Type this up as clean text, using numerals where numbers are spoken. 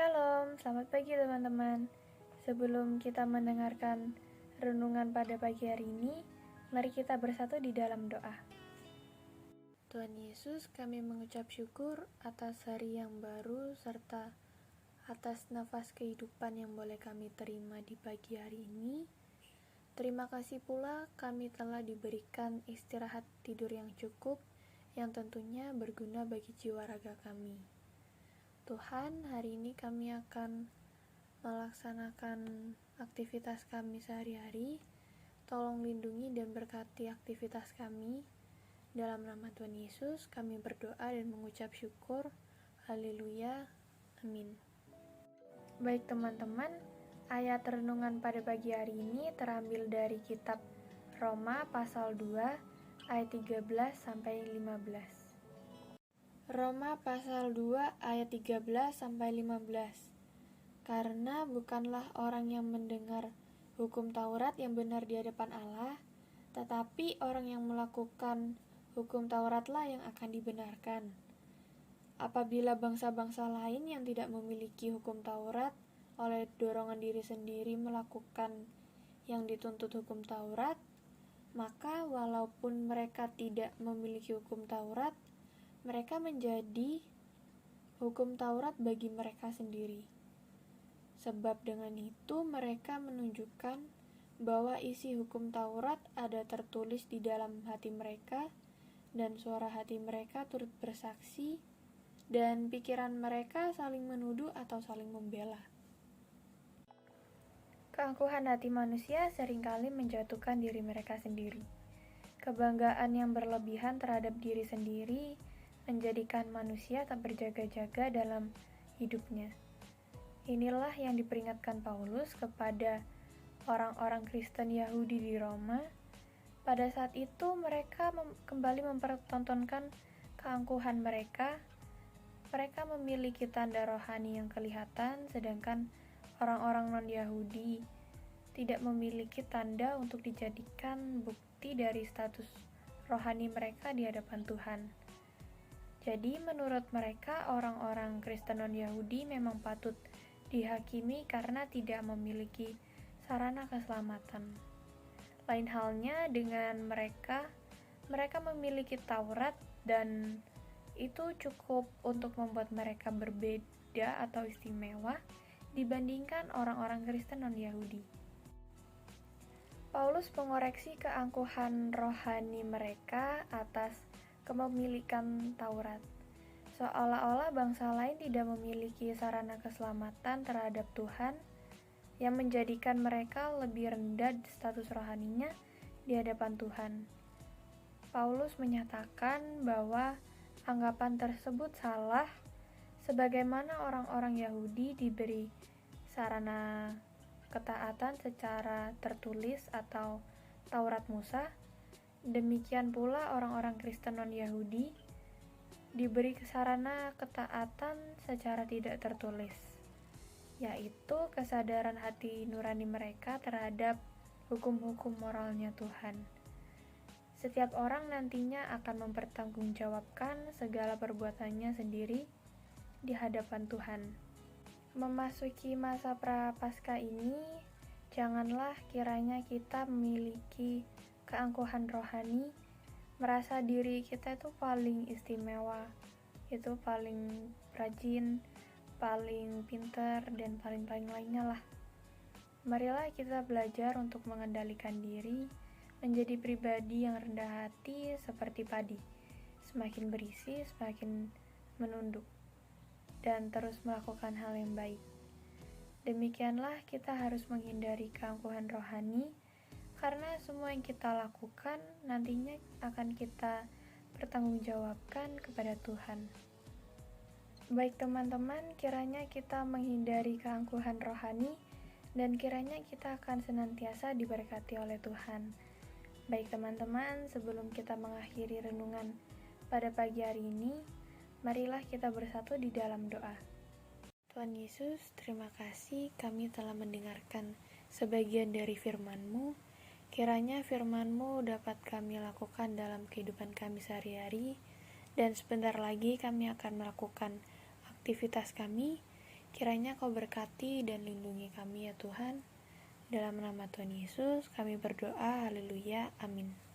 Shalom, selamat pagi teman-teman. Sebelum kita mendengarkan renungan pada pagi hari ini, mari kita bersatu di dalam doa. Tuhan Yesus, kami mengucap syukur atas hari yang baru serta atas nafas kehidupan yang boleh kami terima di pagi hari ini. Terima kasih pula kami telah diberikan istirahat tidur yang cukup, yang tentunya berguna bagi jiwa raga kami. Tuhan, hari ini kami akan melaksanakan aktivitas kami sehari-hari. Tolong lindungi dan berkati aktivitas kami. Dalam nama Tuhan Yesus, kami berdoa dan mengucap syukur. Haleluya. Amin. Baik teman-teman, ayat renungan pada pagi hari ini terambil dari kitab Roma pasal 2 ayat 13 sampai 15. Roma pasal 2 ayat 13 sampai 15. Karena bukanlah orang yang mendengar hukum Taurat yang benar di hadapan Allah, tetapi orang yang melakukan hukum Tauratlah yang akan dibenarkan. Apabila bangsa-bangsa lain yang tidak memiliki hukum Taurat oleh dorongan diri sendiri melakukan yang dituntut hukum Taurat, maka walaupun mereka tidak memiliki hukum Taurat, mereka menjadi hukum Taurat bagi mereka sendiri. Sebab dengan itu mereka menunjukkan bahwa isi hukum Taurat ada tertulis di dalam hati mereka, dan suara hati mereka turut bersaksi, dan pikiran mereka saling menuduh atau saling membela. Keangkuhan hati manusia seringkali menjatuhkan diri mereka sendiri. Kebanggaan yang berlebihan terhadap diri sendiri menjadikan manusia tak berjaga-jaga dalam hidupnya. Inilah yang diperingatkan Paulus kepada orang-orang Kristen Yahudi di Roma. Pada saat itu mereka kembali mempertontonkan keangkuhan mereka. Mereka memiliki tanda rohani yang kelihatan, sedangkan orang-orang non-Yahudi tidak memiliki tanda untuk dijadikan bukti dari status rohani mereka di hadapan Tuhan. Jadi menurut mereka orang-orang Kristen non-Yahudi memang patut dihakimi karena tidak memiliki sarana keselamatan. Lain halnya dengan mereka memiliki Taurat dan itu cukup untuk membuat mereka berbeda atau istimewa dibandingkan orang-orang Kristen non-Yahudi. Paulus mengoreksi keangkuhan rohani mereka atas kepemilikan Taurat, seolah-olah bangsa lain tidak memiliki sarana keselamatan terhadap Tuhan, yang menjadikan mereka lebih rendah status rohaninya di hadapan Tuhan. Paulus menyatakan bahwa anggapan tersebut salah, sebagaimana orang-orang Yahudi diberi sarana ketaatan secara tertulis atau Taurat Musa. Demikian pula orang-orang Kristen non-Yahudi diberi sarana ketaatan secara tidak tertulis, yaitu kesadaran hati nurani mereka terhadap hukum-hukum moralnya Tuhan. Setiap orang nantinya akan mempertanggungjawabkan segala perbuatannya sendiri di hadapan Tuhan. Memasuki masa Prapaskah ini, janganlah kiranya kita memiliki keangkuhan rohani, merasa diri kita itu paling istimewa, itu paling rajin, paling pintar, dan paling lainnya lah. Marilah kita belajar untuk mengendalikan diri, menjadi pribadi yang rendah hati seperti padi, semakin berisi semakin menunduk, dan terus melakukan hal yang baik. Demikianlah kita harus menghindari keangkuhan rohani, karena semua yang kita lakukan nantinya akan kita pertanggungjawabkan kepada Tuhan. Baik teman-teman, kiranya kita menghindari keangkuhan rohani dan kiranya kita akan senantiasa diberkati oleh Tuhan. Baik teman-teman, sebelum kita mengakhiri renungan pada pagi hari ini, marilah kita bersatu di dalam doa. Tuhan Yesus, terima kasih kami telah mendengarkan sebagian dari firman-Mu. Kiranya firman-Mu dapat kami lakukan dalam kehidupan kami sehari-hari, dan sebentar lagi kami akan melakukan aktivitas kami. Kiranya Kau berkati dan lindungi kami ya Tuhan. Dalam nama Tuhan Yesus kami berdoa, haleluya, amin.